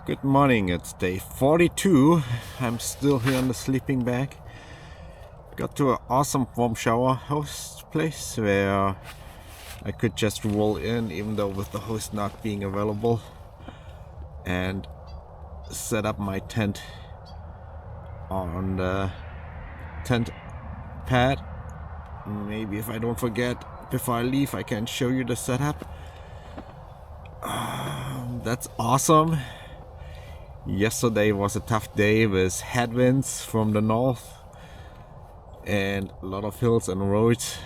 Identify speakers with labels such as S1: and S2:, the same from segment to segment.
S1: Good morning, it's day 42. I'm still here on the sleeping bag. Got to an awesome warm shower host place where I could just roll in even though with the host not being available, and set up my tent on the tent pad. Maybe if I don't forget before I leave I can show you the setup. That's awesome. Yesterday was a tough day with headwinds from the north and a lot of hills and roads.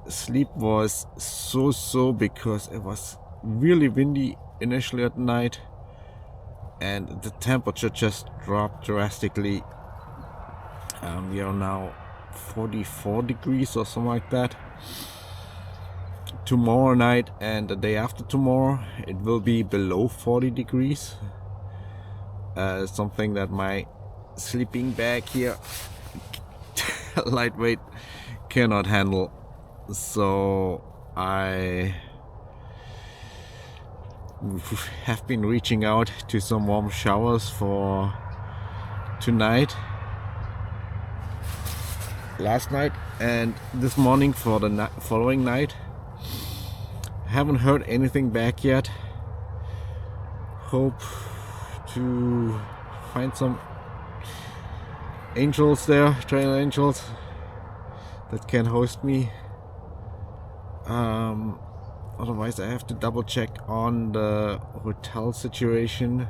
S1: Sleep was so because it was really windy initially at night and the temperature just dropped drastically. We are now 44 degrees or something like that. Tomorrow night and the day after tomorrow it will be below 40 degrees. Something that my sleeping bag here lightweight cannot handle. So I have been reaching out to some warm showers for tonight, last night and this morning for the following night. Haven't heard anything back yet. Hope to find some angels there, trail angels that can host me. Otherwise I have to double check on the hotel situation.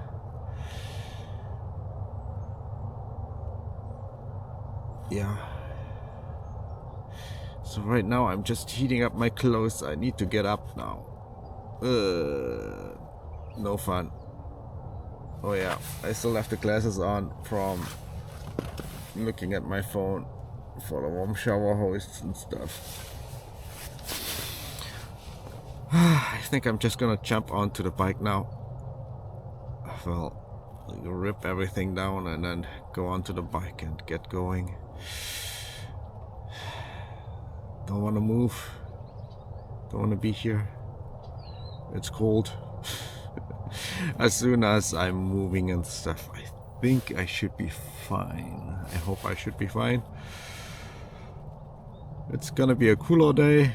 S1: Yeah. So right now I'm just heating up my clothes. I need to get up now. No fun. Oh yeah, I still have the glasses on from looking at my phone for the warm shower hosts and stuff. I think I'm just gonna jump onto the bike now. Well, rip everything down and then go onto the bike and get going. Don't want to move. Don't want to be here. It's cold. As soon as I'm moving and stuff, I think I should be fine. I hope I should be fine. It's gonna be a cooler day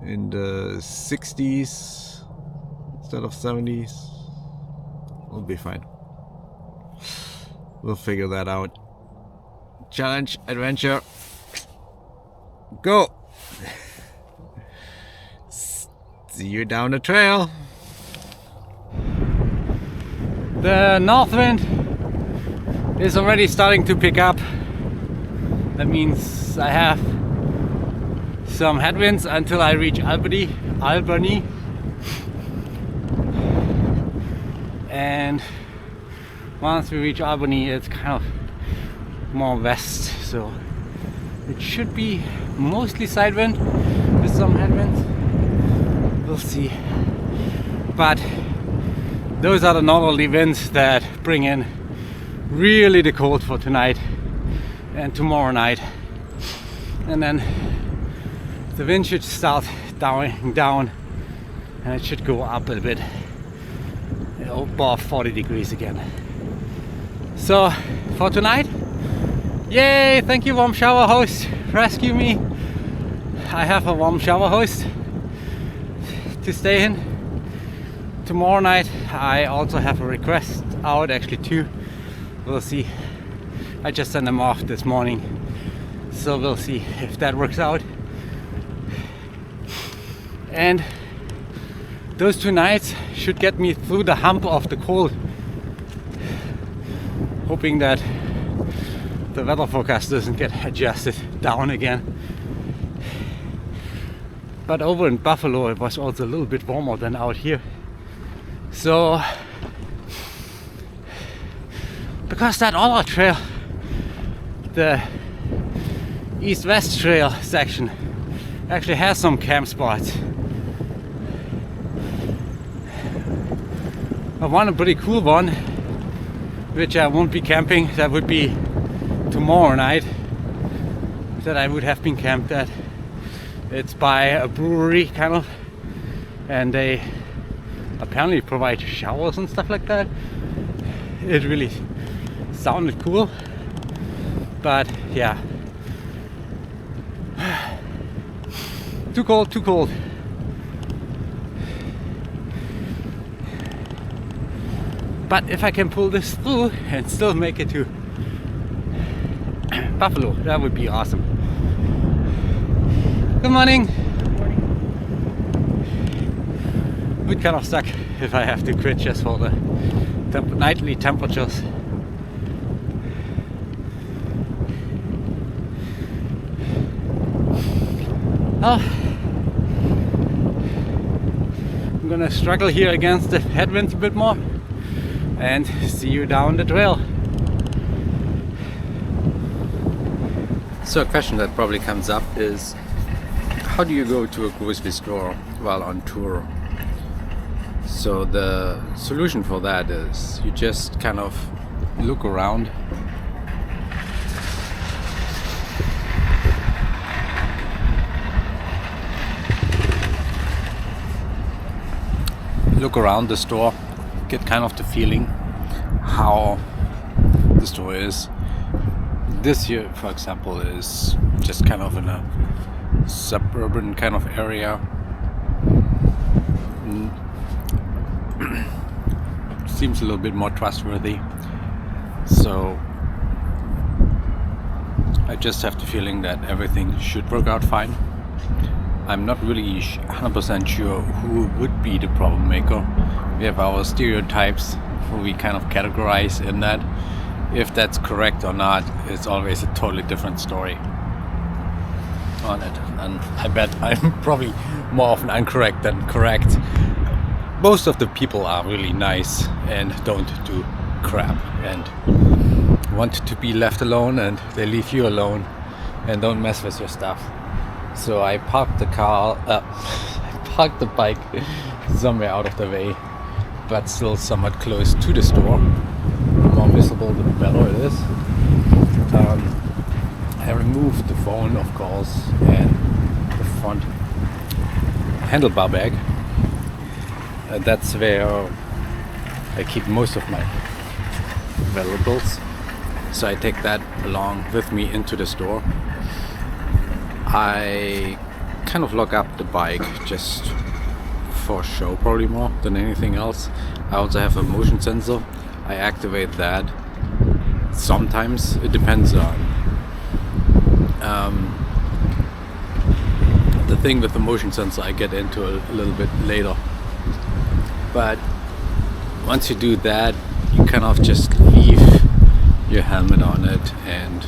S1: in the 60s instead of 70s. We'll be fine. We'll figure that out. Challenge, adventure. Go! See you down the trail.
S2: The north wind is already starting to pick up. That means I have some headwinds until I reach Albany. And once we reach Albany, it's kind of more west, so it should be mostly side wind with some headwinds. We'll see. But those are the northerly winds that bring in really the cold for tonight and tomorrow night. And then the wind should start dying down and it should go up a bit above 40 degrees again. So for tonight, yay! Thank you, warm shower host. Rescue me. I have a warm shower host to stay in. Tomorrow night I also have a request out, actually two. We'll see. I just sent them off this morning, so we'll see if that works out. And those 2 nights should get me through the hump of the cold. Hoping that the weather forecast doesn't get adjusted down again. But over in Buffalo it was also a little bit warmer than out here. So because that other trail, the east-west trail section, actually has some camp spots. One pretty cool one, which I won't be camping, that would be tomorrow night, that I would have been camped at. It's by a brewery kind of, and they apparently provide showers and stuff like that. It really sounded cool, but yeah, too cold, too cold. But if I can pull this through and still make it to Buffalo, that would be awesome. Good morning. Would kind of suck if I have to quit just for the nightly temperatures. Oh, I'm gonna struggle here against the headwinds a bit more and see you down the trail. So a question that probably comes up is, how do you go to a grocery store while on tour? So the solution for that is you just kind of look around. Look around the store, get kind of the feeling how the store is. This here, for example, is just kind of in a suburban kind of area. Seems a little bit more trustworthy. So I just have the feeling that everything should work out fine. I'm not really 100% sure who would be the problem maker. We have our stereotypes who we kind of categorize in that. If that's correct or not, it's always a totally different story on it. And I bet I'm probably more often incorrect than correct. Most of the people are really nice and don't do crap and want to be left alone, and they leave you alone and don't mess with your stuff. So I parked the bike somewhere out of the way, but still somewhat close to the store. The more visible, the better it is. I removed the phone, of course, and the front handlebar bag. That's where I keep most of my valuables. So I take that along with me into the store. I kind of lock up the bike just for show, probably more than anything else. I also have a motion sensor. I activate that. Sometimes it depends on the thing with the motion sensor. I get into a little bit later. But once you do that, you kind of just leave your helmet on it, and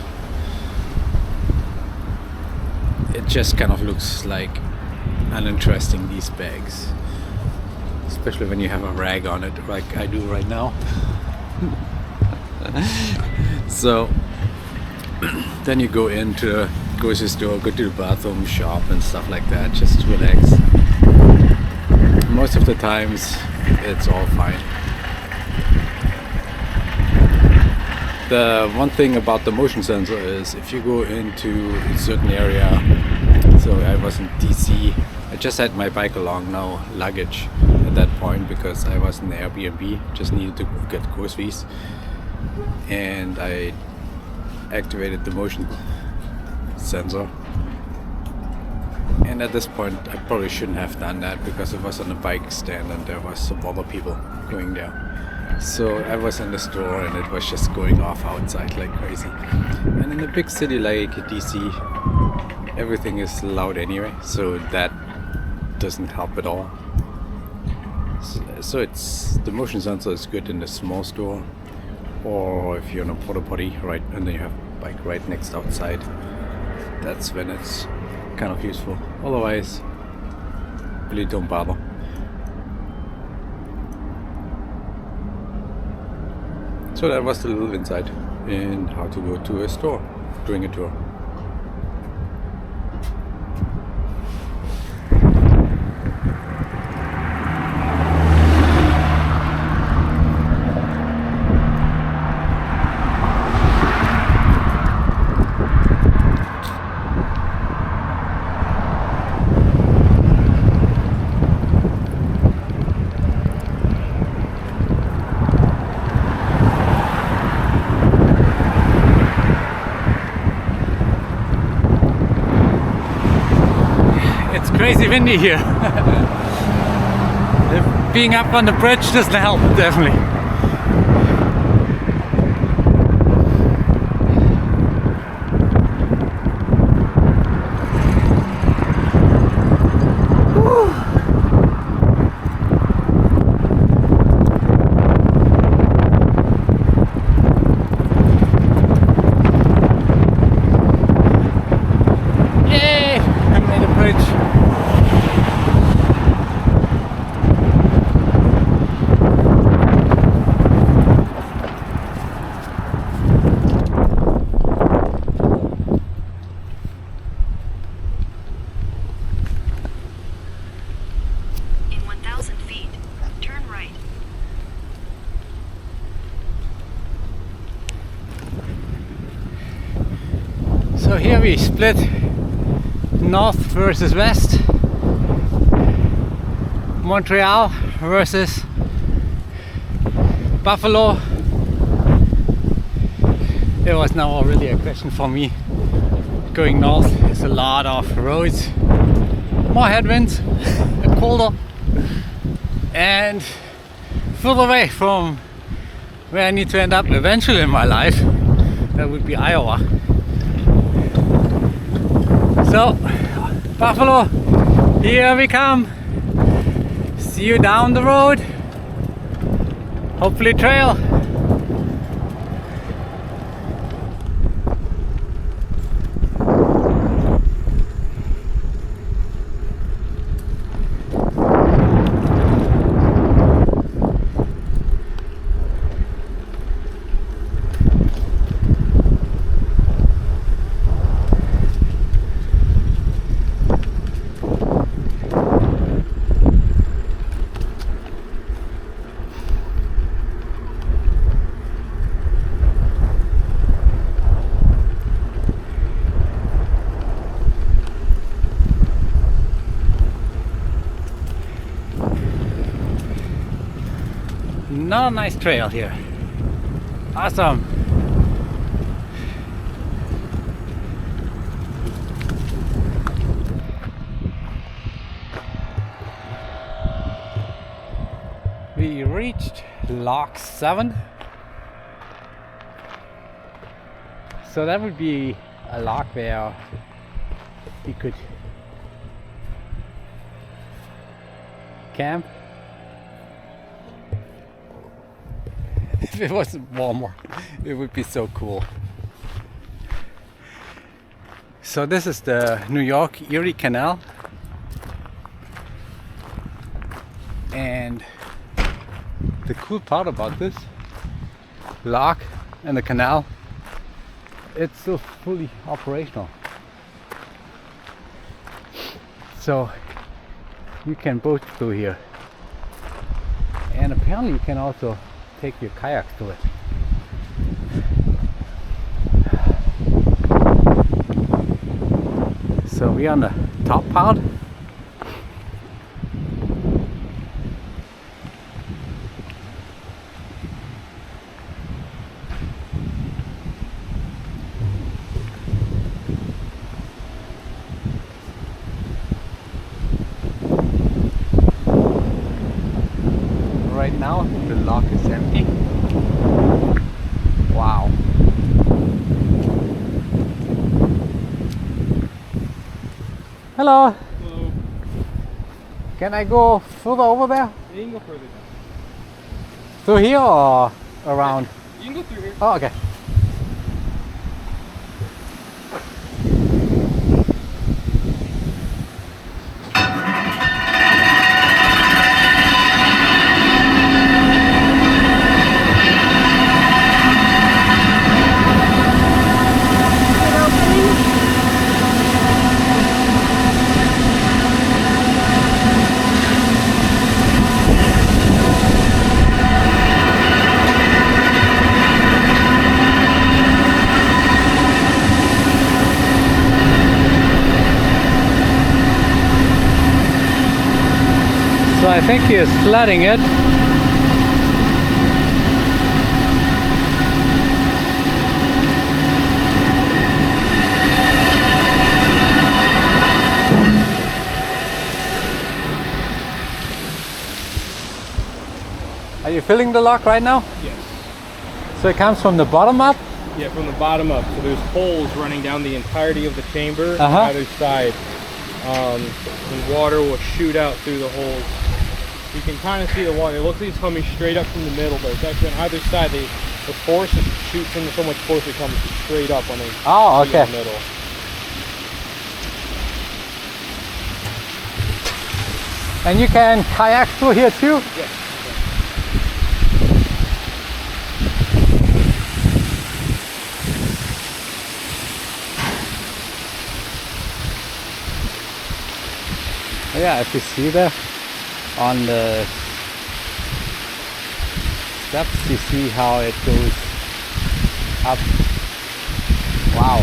S2: it just kind of looks like uninteresting, these bags, especially when you have a rag on it like I do right now. So then you go into the grocery store, go to the bathroom, shop and stuff like that, just relax. Most of the times it's all fine. The one thing about the motion sensor is if you go into a certain area, so I was in DC, I just had my bike along, no luggage at that point because I was in the Airbnb, just needed to get groceries, and I activated the motion sensor. And at this point I probably shouldn't have done that because it was on a bike stand and there was some other people going there. So I was in the store and it was just going off outside like crazy. And in a big city like DC, everything is loud anyway, so that doesn't help at all. So it's, the motion sensor is good in the small store, or if you're in a porta potty, right, and then you have a bike right next outside. That's when it's kind of useful. Otherwise, really don't bother. So that was the little insight in how to go to a store during a tour. crazy windy here. Being up on the bridge doesn't help, definitely. So here we split north versus west, Montreal versus Buffalo. It was now really a question for me. Going north, there's a lot of roads, more headwinds, colder, and further away from where I need to end up eventually in my life. That would be Iowa. So, Buffalo, here we come. See you down the road. Hopefully trail. Another nice trail here. Awesome. We reached Lock 7. So that would be a lock where you could camp. If it wasn't warmer, it would be so cool. So this is the New York Erie Canal, and the cool part about this lock and the canal, it's still fully operational. So you can boat through here, and apparently you can also take your kayak to it. So we're on the top part. Right now the lock is empty. Wow. Hello.
S3: Hello.
S2: Can I go further over there?
S3: Yeah, you can go further down.
S2: Through here or around?
S3: You can go through here.
S2: Oh, okay. So I think he is flooding it. Are you filling the lock right now?
S3: Yes.
S2: So it comes from the bottom up?
S3: Yeah, from the bottom up. So there's holes running down the entirety of the chamber on
S2: Uh-huh.
S3: either side. And water will shoot out through the holes. You can kind of see the water. It looks like it's coming straight up from the middle, but it's actually on either side. The force is shoots in so much force it comes straight up when they
S2: Oh,
S3: shoot in
S2: okay.
S3: the middle.
S2: And you can kayak through here too?
S3: Yes.
S2: Yeah, if you see there on the steps, you see how it goes up. Wow.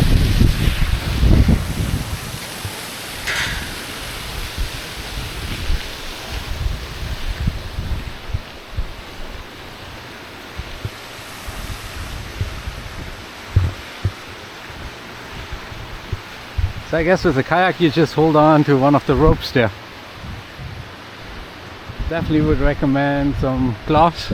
S2: So I guess with the kayak you just hold on to one of the ropes there. Definitely would recommend some gloves.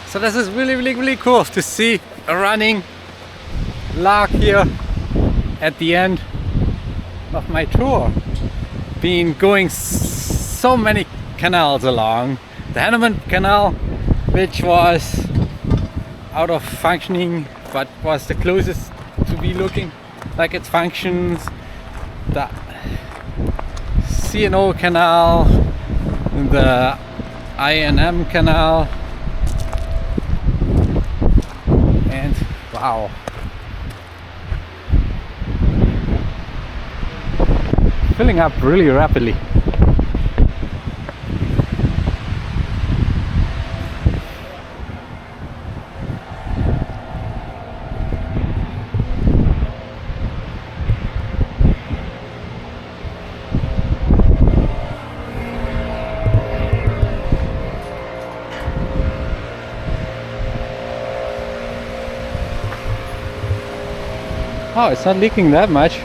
S2: So this is really cool to see a running log here at the end of my tour. Been going so many canals along. The Hanneman Canal, which was out of functioning but was the closest to be looking like it functions. The C&O Canal, the I&M Canal, and wow, filling up really rapidly. Oh, it's not leaking that much.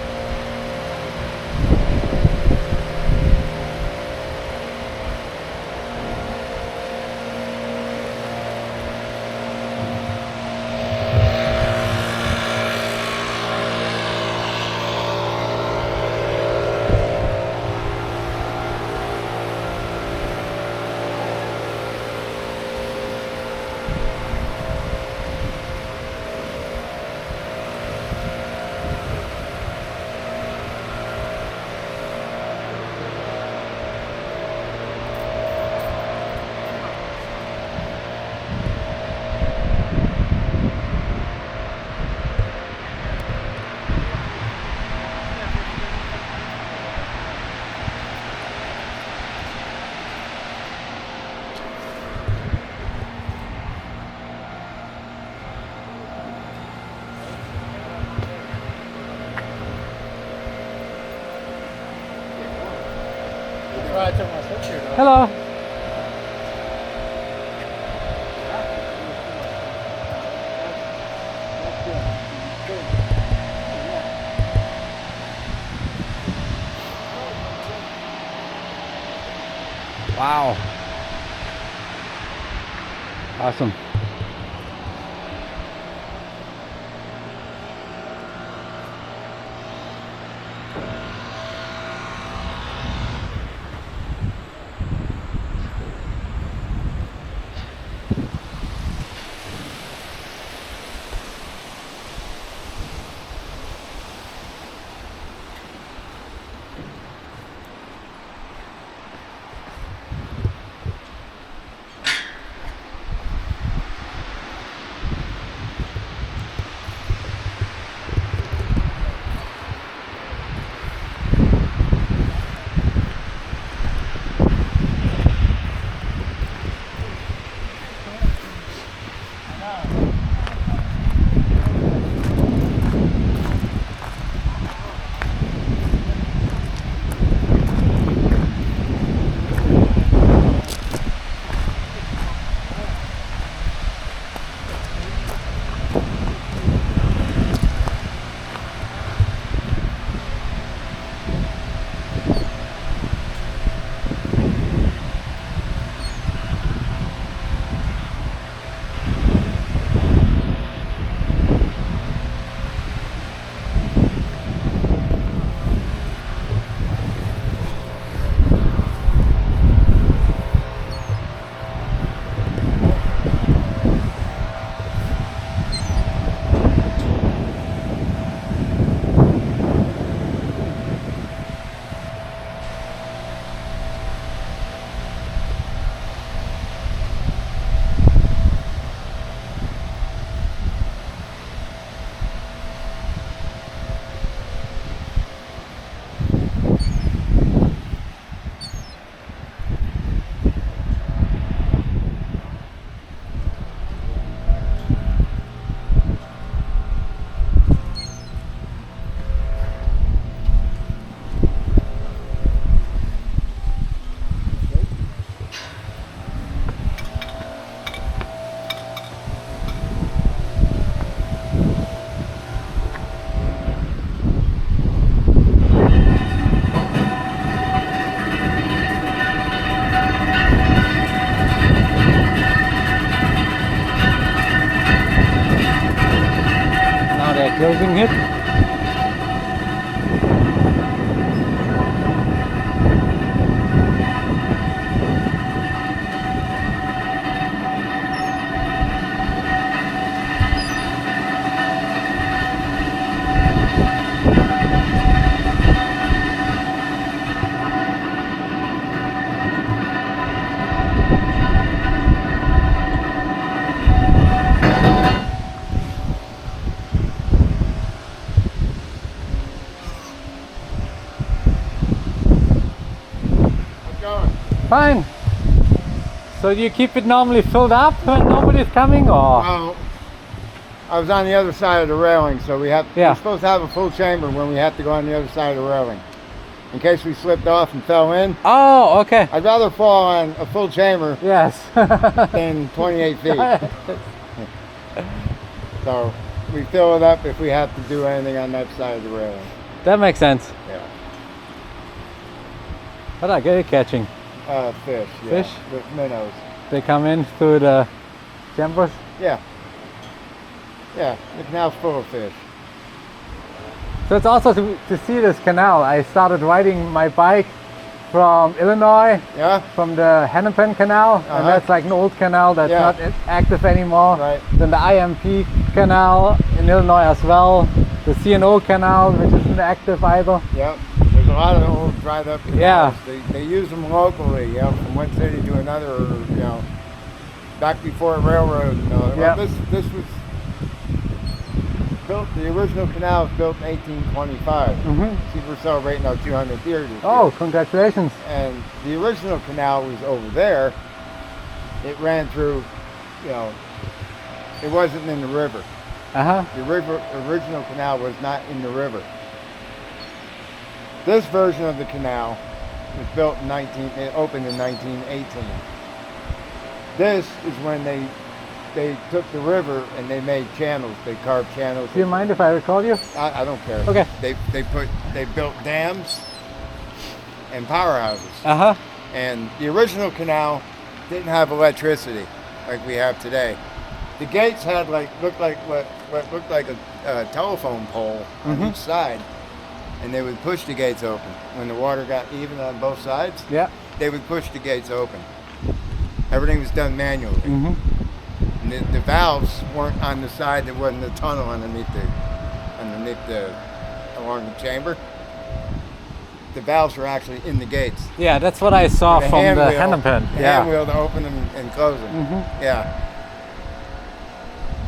S2: Hello. Wow. Awesome. Fine. So do you keep it normally filled up when nobody's coming, or?
S4: Well, I was on the other side of the railing, so we're supposed to have a full chamber when we have to go on the other side of the railing. In case we slipped off and fell in.
S2: Oh, okay.
S4: I'd rather fall on a full chamber
S2: Yes.
S4: than 28 feet. So we fill it up if we have to do anything on that side of the railing.
S2: That makes sense.
S4: Yeah.
S2: What are you catching?
S4: Fish. Yeah.
S2: Fish?
S4: With minnows.
S2: They come in through the chambers?
S4: Yeah. Yeah, the canal's full of fish.
S2: So it's also to see this canal. I started riding my bike from Illinois,
S4: Yeah?
S2: from the Hennepin Canal, and that's like an old canal that's not active anymore.
S4: Right.
S2: Then the IMP Canal in Illinois as well. The C&O Canal, which isn't active either.
S4: Yep. There's a lot of old dried up canals.
S2: Yeah.
S4: They use them locally, you know, from one city to another, you know, back before railroad. You know.
S2: Yeah.
S4: Well, this was built, the original canal was built in 1825. See, we're celebrating our 200th year this year.
S2: Oh, congratulations.
S4: And the original canal was over there. It ran through, you know, it wasn't in the river.
S2: Uh-huh.
S4: The original canal was not in the river. This version of the canal was built in it opened in 1918. This is when they took the river and they made channels. They carved channels.
S2: Do you mind if I record you?
S4: I don't care.
S2: Okay.
S4: They built dams and powerhouses.
S2: Uh-huh.
S4: And the original canal didn't have electricity like we have today. The gates had looked like what looked like a telephone pole on each side, and they would push the gates open. When the water got even on both sides,
S2: Yeah.
S4: they would push the gates open. Everything was done manually. And the valves weren't on the side. There wasn't a tunnel underneath along the chamber. The valves were actually in the gates.
S2: Yeah, that's what I saw
S4: With a
S2: from
S4: hand
S2: the
S4: wheel,
S2: Hennepin.
S4: a
S2: Yeah.
S4: hand wheel to open them and close them. Yeah.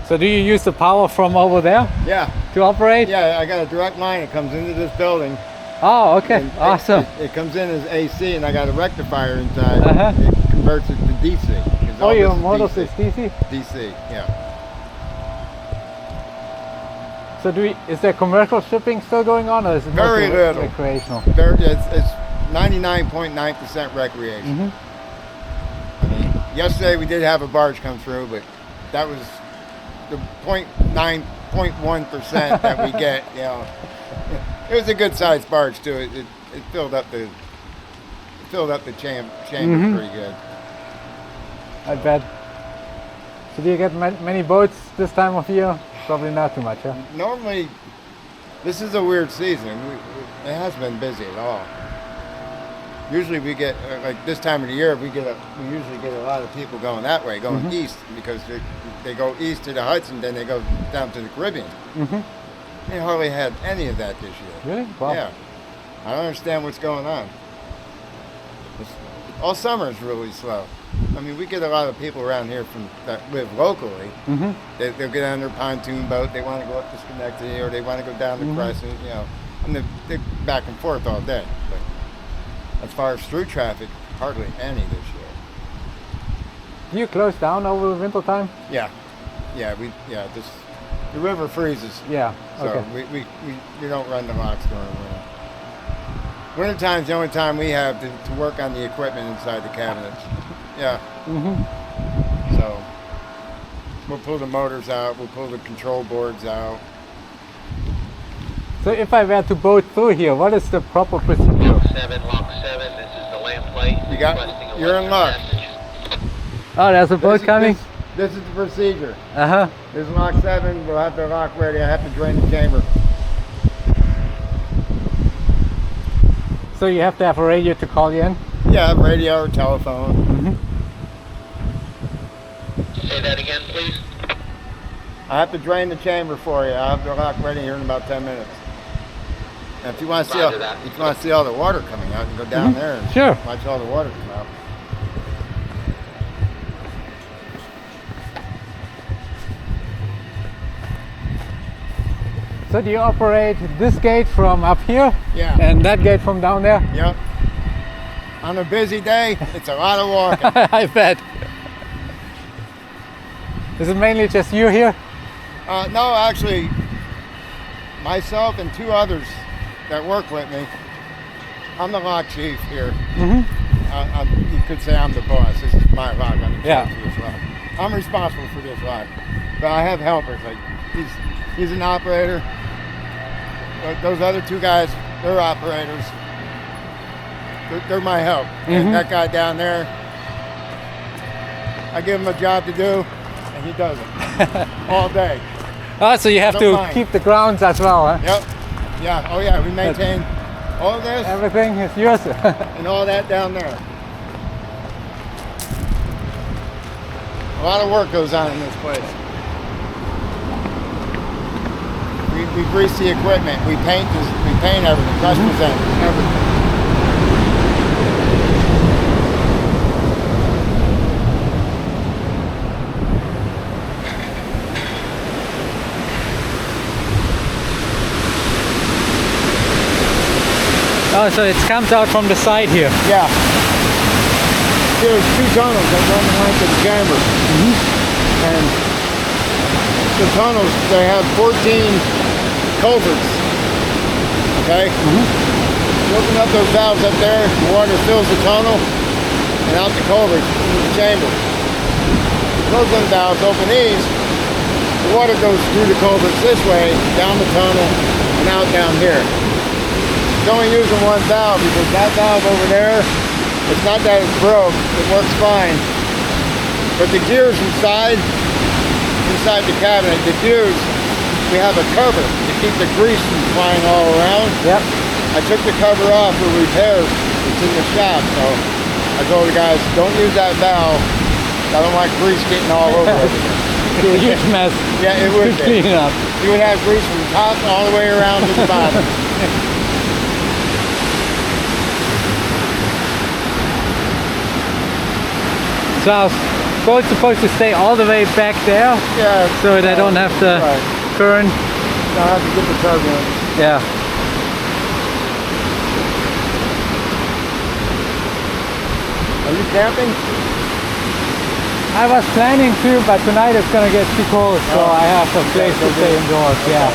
S2: So do you use the power from over there
S4: Yeah.
S2: to operate?
S4: Yeah, I got a direct line. It comes into this building.
S2: Oh, okay.
S4: And
S2: Awesome.
S4: It comes in as AC, and I got a rectifier inside.
S2: Uh-huh.
S4: It converts it to DC. 'Cause
S2: Oh,
S4: all
S2: your
S4: this is
S2: motor
S4: DC.
S2: is DC?
S4: DC, yeah.
S2: So is there commercial shipping still going on, or is it
S4: Very
S2: mostly
S4: little.
S2: recreational?
S4: It's 99.9% recreation. I mean, yesterday we did have a barge come through, but that was the 0.9.1% that we get. You know, it was a good sized barge too. It filled up the chamber pretty good.
S2: I bet. So do you get many boats this time of year? Probably not too much, huh?
S4: Normally, this is a weird season. It hasn't been busy at all. Usually we get, like this time of the year, we usually get a lot of people going that way, going east, because they go east to the Hudson, then they go down to the Caribbean. They hardly had any of that this year.
S2: Really? Wow.
S4: Yeah. I don't understand what's going on. All summer is really slow. I mean, we get a lot of people around here that live locally. They'll get on their pontoon boat. They want to go up to Schenectady, or they want to go down the Crescent. You know, and they're back and forth all day. But as far as through traffic, hardly any this year.
S2: Do you close down over the winter time?
S4: Yeah, the river freezes.
S2: Yeah.
S4: So
S2: Okay.
S4: we don't run the locks during winter. Winter time's the only time we have to work on the equipment inside the cabinets. Yeah. So we'll pull the motors out, we'll pull the control boards out.
S2: So if I were to boat through here, what is the proper procedure?
S5: Lock 7, this is the land plate.
S4: You're in luck.
S2: Oh, there's a boat coming?
S4: This is the procedure.
S2: Uh-huh.
S4: This is lock 7, we'll have the lock ready, I have to drain the chamber.
S2: So you have to have a radio to call you in?
S4: Yeah, radio or telephone.
S5: Say that again, please.
S4: I have to drain the chamber for you. I'll have the lock ready here in about 10 minutes. Now, if you want to see all the water coming out, you can go down there and
S2: Sure.
S4: watch all the water come out.
S2: So do you operate this gate from up here?
S4: Yeah.
S2: And that gate from down there?
S4: Yep. On a busy day, it's a lot of walking.
S2: I bet. Is it mainly just you here?
S4: No, actually, myself and 2 others that work with me. I'm the lock chief here. You could say I'm the boss. This is my lock. I'm in charge of this lock. I'm responsible for this lock. But I have helpers. Like he's an operator. Those other 2 guys, they're operators. They're my help. And that guy down there, I give him a job to do, and he does it all day.
S2: Oh, so you have to keep the grounds as well, huh?
S4: Yep. Yeah. Oh, yeah. We maintain all this.
S2: Everything is yours.
S4: And all that down there. A lot of work goes on in this place. We grease the equipment. We paint everything. Press present everything.
S2: Oh, so it comes out from the side here.
S4: Yeah. There's 2 tunnels that run the length of the chamber. And the tunnels, they have 14 culverts. Okay? You open up those valves up there, the water fills the tunnel and out the culvert into the chamber. Close them valves, open these, the water goes through the culverts this way, down the tunnel, and out down here. It's only using 1 valve because that valve over there, it's not that it's broke, it works fine. But the gears inside the cabinet, the gears, we have a cover to keep the grease from flying all around.
S2: Yep.
S4: I took the cover off for repairs. It's in the shop, so I told the guys, don't use that valve. I don't want grease getting all over everything.
S2: It's a huge mess.
S4: Yeah, it would
S2: to clean up.
S4: You would have grease from the top all the way around to the bottom.
S2: So I was both supposed to stay all the way back there,
S4: Yeah.
S2: so they don't have to turn.
S4: I'll have to get the turbulence.
S2: Yeah.
S4: Are you camping?
S2: I was planning to, but tonight it's gonna get too cold, so I have a place to stay indoors. Yeah.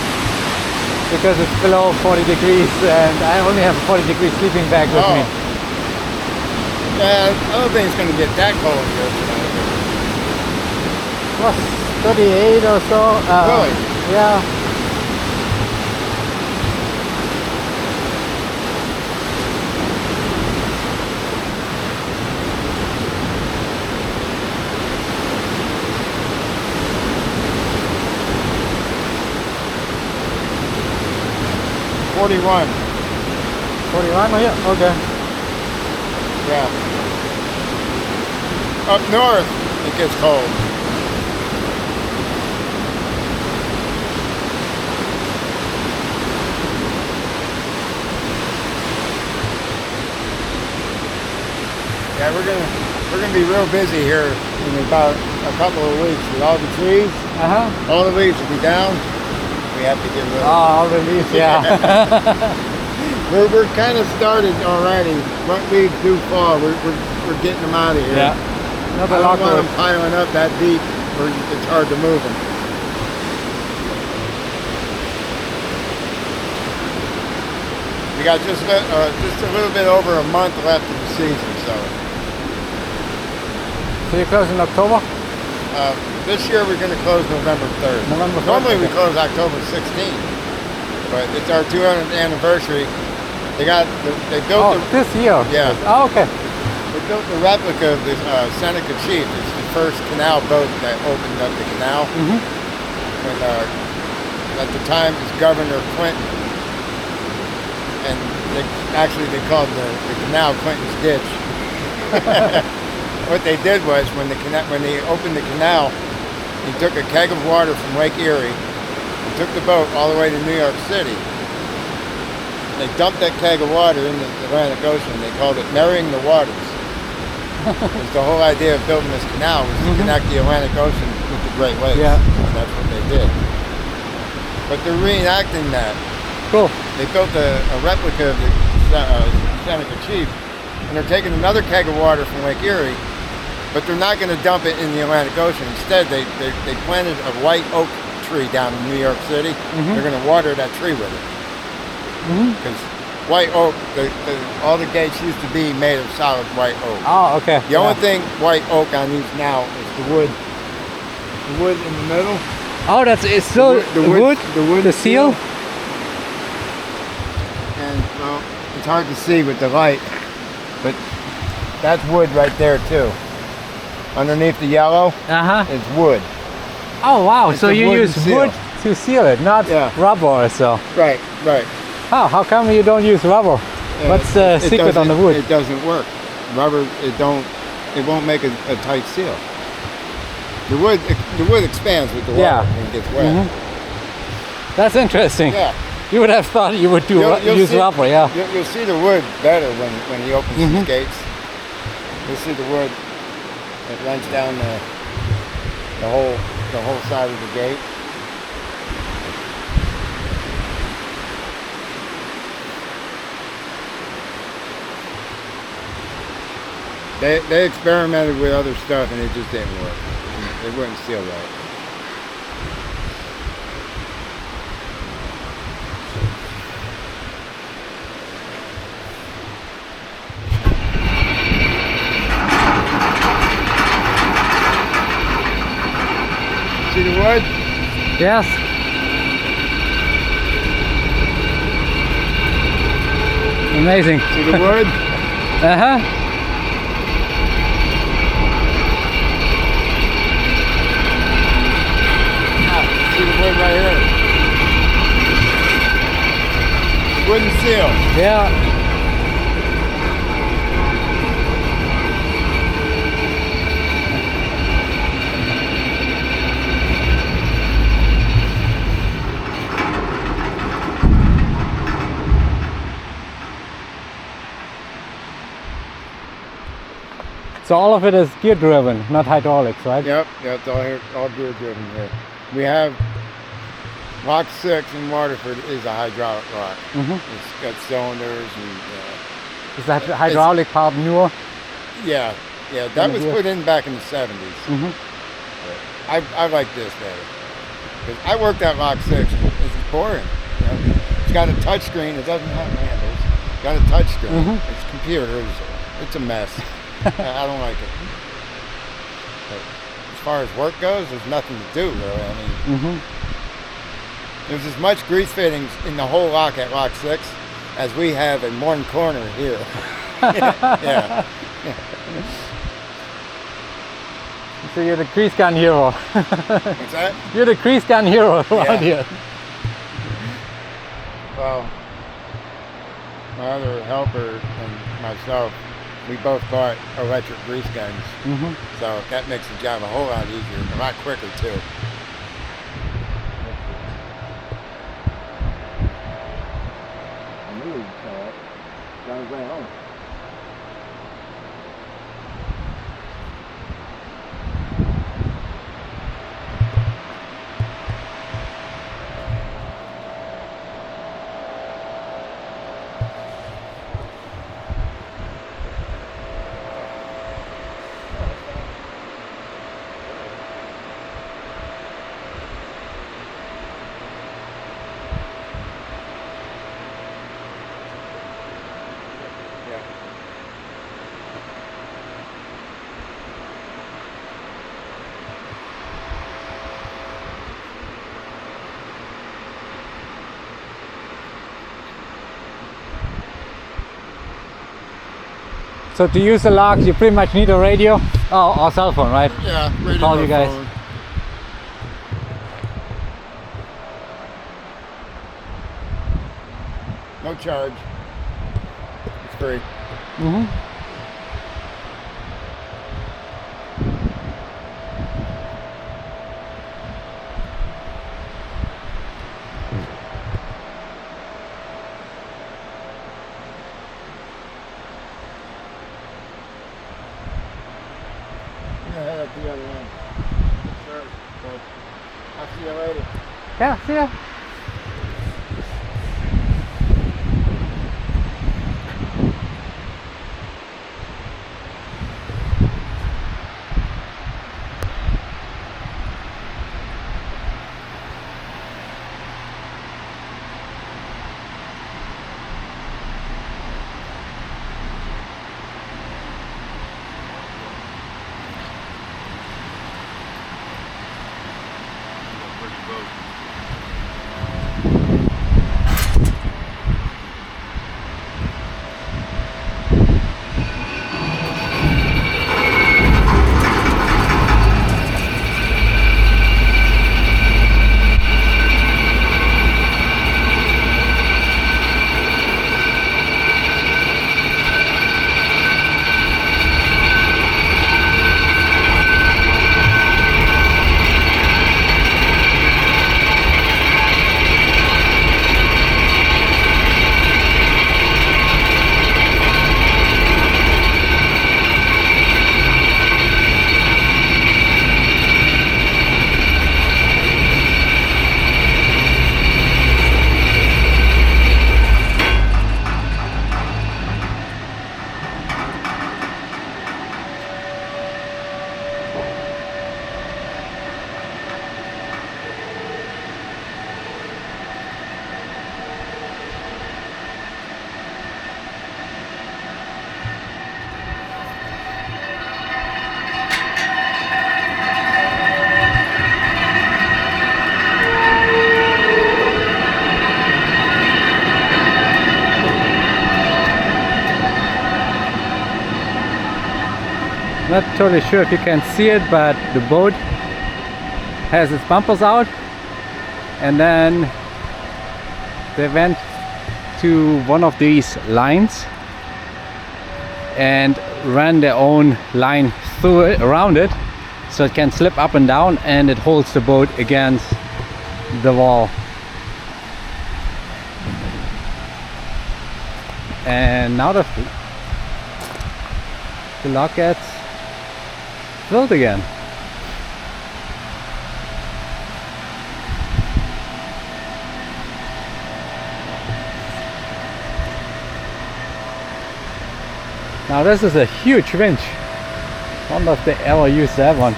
S2: Because it's below 40 degrees, and I only have a 40-degree sleeping bag with me.
S4: Yeah, I don't think it's going to get that cold here tonight.
S2: It was 38 or so.
S4: Really?
S2: Yeah.
S4: $41.
S2: 41? Oh yeah. Okay.
S4: Yeah. Up north, it gets cold. Yeah, we're gonna be real busy here in about a couple of weeks with all the trees. All the leaves will be down. We have to get rid of them.
S2: All the leaves, yeah.
S4: We're kind of started already. What leaves do fall, we're getting them out of here.
S2: Yeah.
S4: I don't want them piling up that deep where it's hard to move them. We got just a little bit over a month left of the season, so.
S2: So you close in October?
S4: This year we're going to close November 3rd.
S2: November 3rd?
S4: Normally we
S2: Okay.
S4: close October 16th, but it's our 200th anniversary. They built
S2: this year?
S4: Yeah.
S2: Oh, okay.
S4: They built a replica of the Seneca Chief. It's the first canal boat that opened up the canal. And at the time it was Governor Clinton. And they called the canal Clinton's Ditch. What they did was when they opened the canal, he took a keg of water from Lake Erie and took the boat all the way to New York City. They dumped that keg of water in the Atlantic Ocean. They called it Marrying the Waters. Because the whole idea of building this canal was to connect the Atlantic Ocean with the Great Lakes.
S2: Yeah.
S4: And that's what they did. But they're reenacting that.
S2: Cool.
S4: They built a replica of the Seneca Chief and they're taking another keg of water from Lake Erie, but they're not going to dump it in the Atlantic Ocean. Instead, they planted a white oak tree down in New York City. They're going to water that tree with it. Because white oak, all the gates used to be made of solid white oak.
S2: Oh, okay.
S4: The only thing white oak on these now is the wood. The wood in the middle.
S2: Oh, it's still
S4: the wood,
S2: the seal.
S4: And well, it's hard to see with the light, but that's wood right there too. Underneath the yellow is wood.
S2: Oh wow!
S4: It's
S2: so
S4: a
S2: you
S4: wooden
S2: use
S4: seal.
S2: wood to seal it, not rubber or so.
S4: Right.
S2: Oh, how come you don't use rubber? What's the secret on the wood?
S4: It doesn't work. Rubber, it won't make a tight seal. The wood expands with the water when it gets wet.
S2: That's interesting.
S4: Yeah.
S2: You would have thought you would use rubber, yeah.
S4: You'll see the wood better when he opens his gates. You'll see the wood. It runs down the whole side of the gate. They experimented with other stuff and it just didn't work. It wouldn't seal right. See the wood?
S2: Yes. Amazing.
S4: See the wood? See the wood right here? Wooden seal.
S2: Yeah. So all of it is gear driven, not hydraulics, right?
S4: Yep, it's all gear driven here. We have Lock 6 in Waterford is a hydraulic lock. It's got cylinders and
S2: Is that hydraulic part newer?
S4: yeah, that was put in back in the 70s. I like this better. 'Cause I worked at Lock 6 and it's boring. You know? It's got a touch screen, it doesn't have handles. It's got a touch screen. It's computers. It's a mess. I don't like it. But as far as work goes, there's nothing to do really. I mean, there's as much grease fittings in the whole lock at Lock 6 as we have in one corner here. yeah.
S2: So you're the grease gun hero.
S4: What's that?
S2: You're the grease gun hero around here.
S4: Well, my other helper and myself, we both bought electric grease guns. So that makes the job a whole lot easier, a lot quicker too. I knew you'd say it. Got his way home.
S2: So to use the lock, you pretty much need a radio or cell phone, right?
S4: Yeah, radio
S2: Call
S4: or
S2: you guys.
S4: phone. No charge. It's free. Head up the other end. Sure. Well, I'll see you later.
S2: Yeah, see ya. Not totally sure if you can see it, but the boat has its bumpers out, and then they went to one of these lines and ran their own line through it, around it, so it can slip up and down, and it holds the boat against the wall. And now the lock gets filled again. Now this is a huge winch. Wonder if they ever use that one.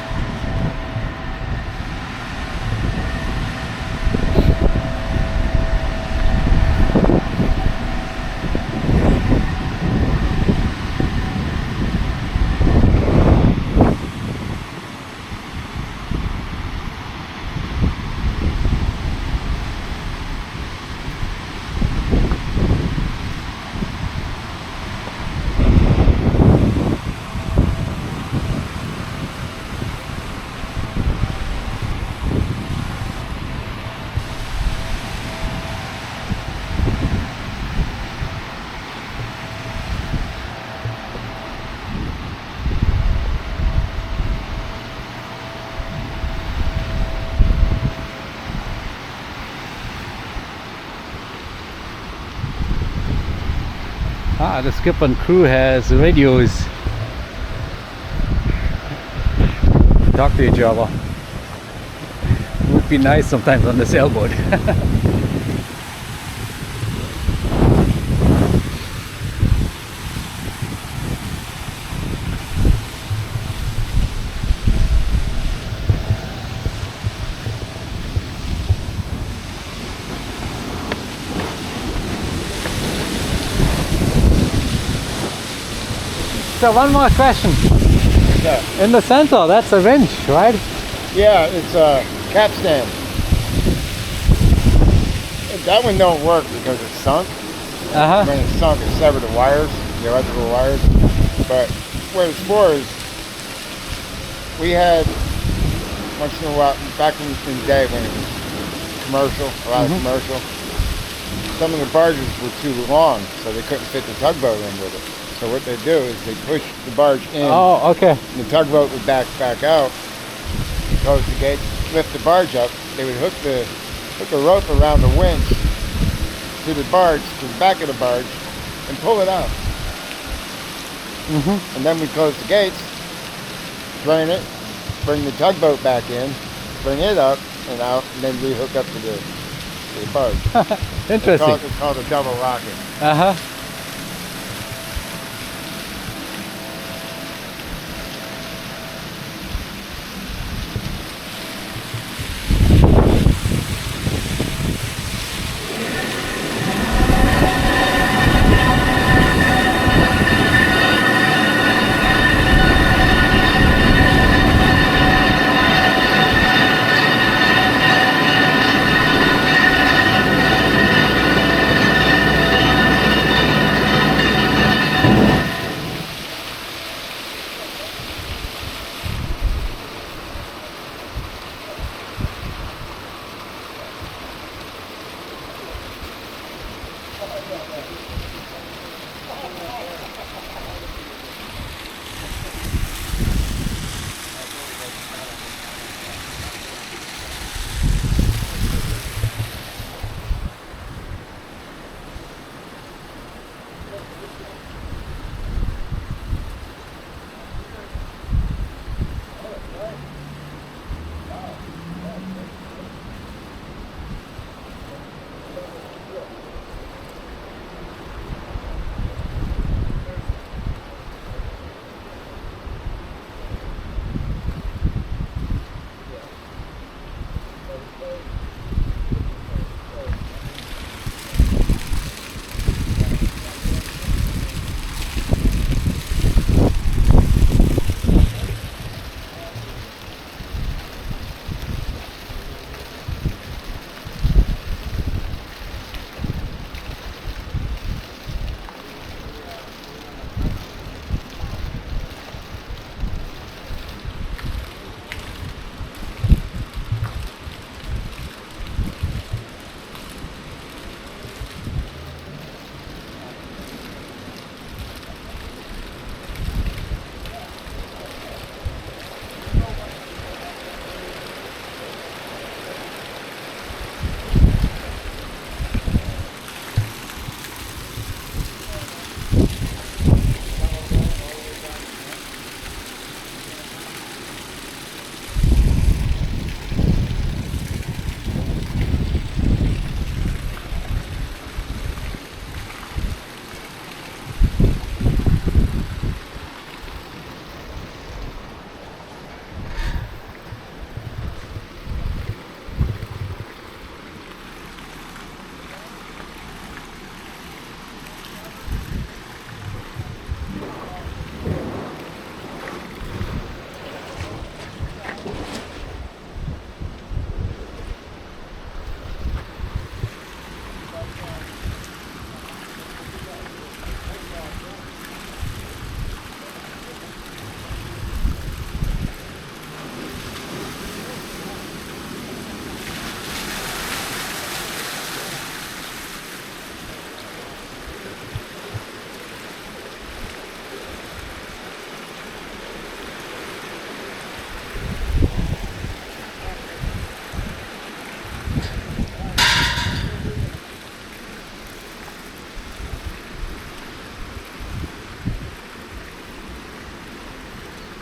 S2: The skipper and crew has radios. Talk to each other. Would be nice sometimes on the sailboat. So one more question.
S4: Yeah.
S2: In the center, that's a winch, right?
S4: Yeah, it's a capstan. That one don't work because it's sunk. When it's sunk, it severed the wires, the electrical wires. But what it's for is, we had, once in a while, back in the day when it was commercial, a lot of commercial, some of the barges were too long, so they couldn't fit the tugboat in with it. So what they do is they push the barge in.
S2: Oh, okay.
S4: And the tugboat would back out, close the gate, lift the barge up. They would hook the rope around the winch to the barge, to the back of the barge, and pull it out. And then we close the gates, drain it, bring the tugboat back in, bring it up and out, and then we hook up to the barge.
S2: Interesting.
S4: It's called a double rocket.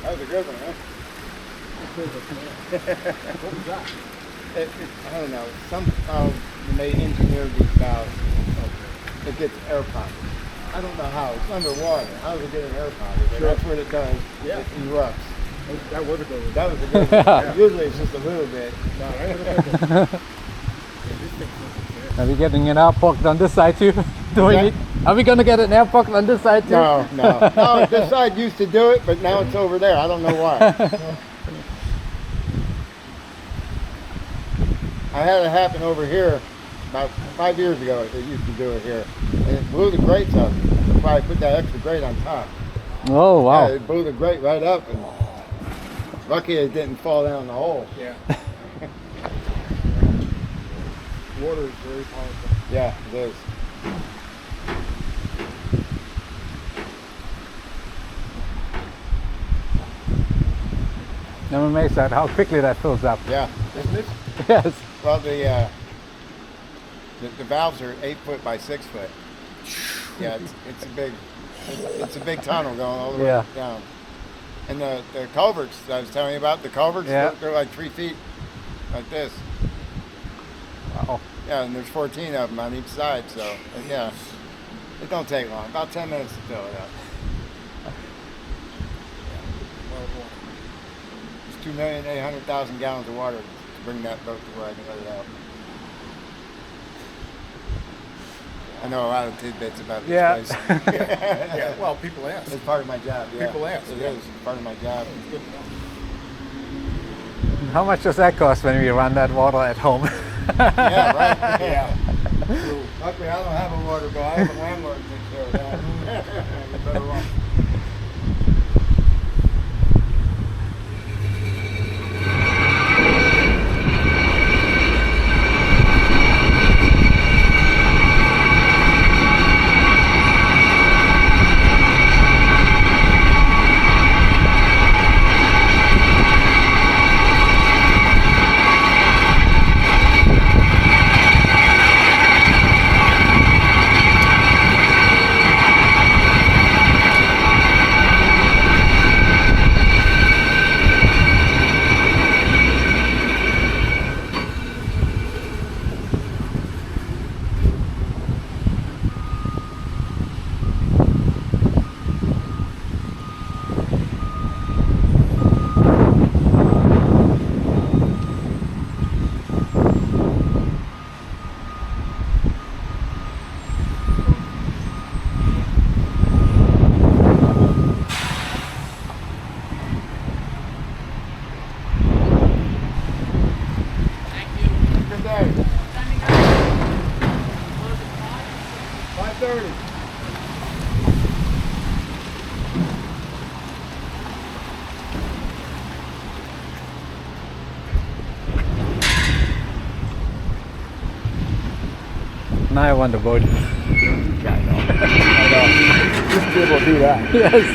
S4: That was a good one, huh?
S3: What was that?
S4: I don't know. Somehow when they engineered these valves, it gets air pocket. I don't know how. It's underwater. How does it get an air pocket? But that's what it does.
S3: Yeah.
S4: It erupts.
S3: That was a good one.
S4: That was a good one.
S3: Yeah.
S4: Usually it's just a little bit.
S3: No, that was a good one.
S2: Are we getting an air pocket on this side too?
S4: that-
S2: Are we gonna get an air pocket on this side too?
S4: No. No, this side used to do it, but now it's over there. I don't know why. I had it happen over here about 5 years ago. They used to do it here. And it blew the grates up. That's why I put that extra grate on top.
S2: Oh wow.
S4: Yeah, it blew the grate right up. And lucky it didn't fall down the hole.
S3: Yeah. Water is very powerful.
S4: Yeah, it is.
S2: I'm amazed at how quickly that fills up.
S4: Yeah.
S3: Isn't it?
S2: Yes.
S4: Well, the valves are 8 foot by 6 foot. Yeah, it's a big tunnel going all the way
S2: Yeah.
S4: down. And the culverts that I was telling you about, the culverts,
S2: Yeah.
S4: they're like 3 feet, like this.
S2: Wow.
S4: Yeah, and there's 14 of them on each side, so yeah, it don't take long. About 10 minutes to fill it up. It's 2,800,000 gallons of water to bring that boat to where I can let it out. I know a lot of tidbits about this
S2: Yeah.
S4: place.
S3: Yeah. Well, people ask.
S4: It's part of my job. Yeah.
S3: People ask,
S4: It
S3: yeah.
S4: is. It's part of my job.
S3: It's good to know.
S2: How much does that cost when we run that water at home?
S4: Yeah, right.
S3: Yeah.
S4: Luckily, I don't have a water bill. I have a landlord to take care of that. You're better off. Good day. 5:30.
S2: Now I want the boat.
S3: I know. Just to be able to do that.
S2: Yes.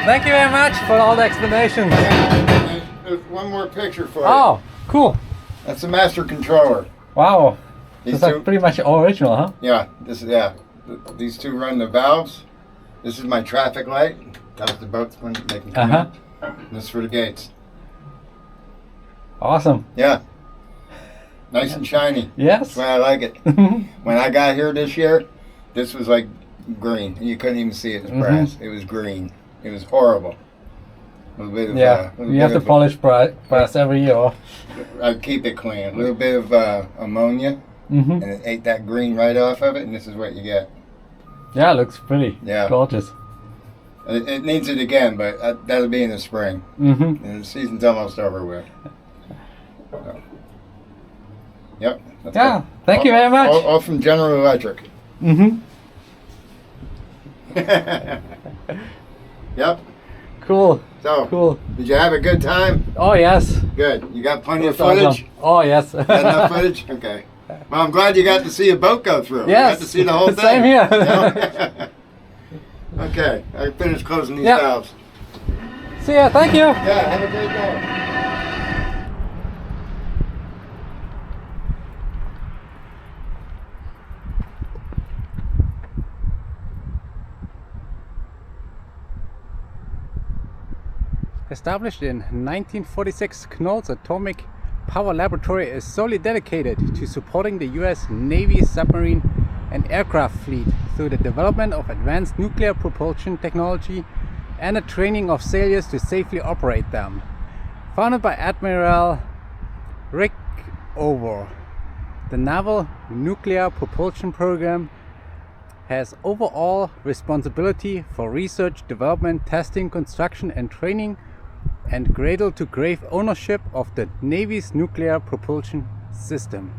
S2: Thank you very much for all the explanations.
S4: There's one more picture for you.
S2: Oh, cool.
S4: That's the master controller.
S2: Wow.
S4: These
S2: It's like
S4: two,
S2: pretty much original, huh?
S4: yeah, these two run the valves. This is my traffic light. That was the boats when they can come
S2: Uh-huh.
S4: in. This is for the gates.
S2: Awesome.
S4: Yeah. Nice and shiny.
S2: Yes.
S4: That's why I like it. When I got here this year, this was like green. You couldn't even see it as brass. It was green. It was horrible. A little bit of,
S2: Yeah.
S4: little
S2: You have
S4: bit
S2: to
S4: of-
S2: polish brass every year.
S4: I keep it clean. A little bit of ammonia,
S2: Mm-hmm.
S4: and it ate that green right off of it, and this is what you get.
S2: Yeah, it looks pretty
S4: Yeah.
S2: gorgeous.
S4: It needs it again, but that'll be in the spring.
S2: Mm-hmm.
S4: And the season's almost over with. So. Yep. That's
S2: Yeah,
S4: all.
S2: thank you very much.
S4: All from General Electric.
S2: Mm-hmm.
S4: Yep.
S2: Cool.
S4: So,
S2: Cool.
S4: did you have a good time?
S2: Oh, yes.
S4: Good. You got plenty of
S2: That's
S4: footage?
S2: awesome. Oh, yes.
S4: Got enough footage? Okay. Well, I'm glad you got to see a boat go through.
S2: Yes.
S4: You got to see the whole thing.
S2: Same here.
S4: Yeah. Okay. I finished closing these
S2: Yep.
S4: valves.
S2: See ya. Thank you.
S4: Yeah, have a great day.
S2: Established in 1946, Knoll's Atomic Power Laboratory is solely dedicated to supporting the US Navy submarine and aircraft fleet through the development of advanced nuclear propulsion technology and the training of sailors to safely operate them. Founded by Admiral Rick Over, the Naval Nuclear Propulsion Program has overall responsibility for research, development, testing, construction and training, and cradle-to-grave ownership of the Navy's nuclear propulsion system.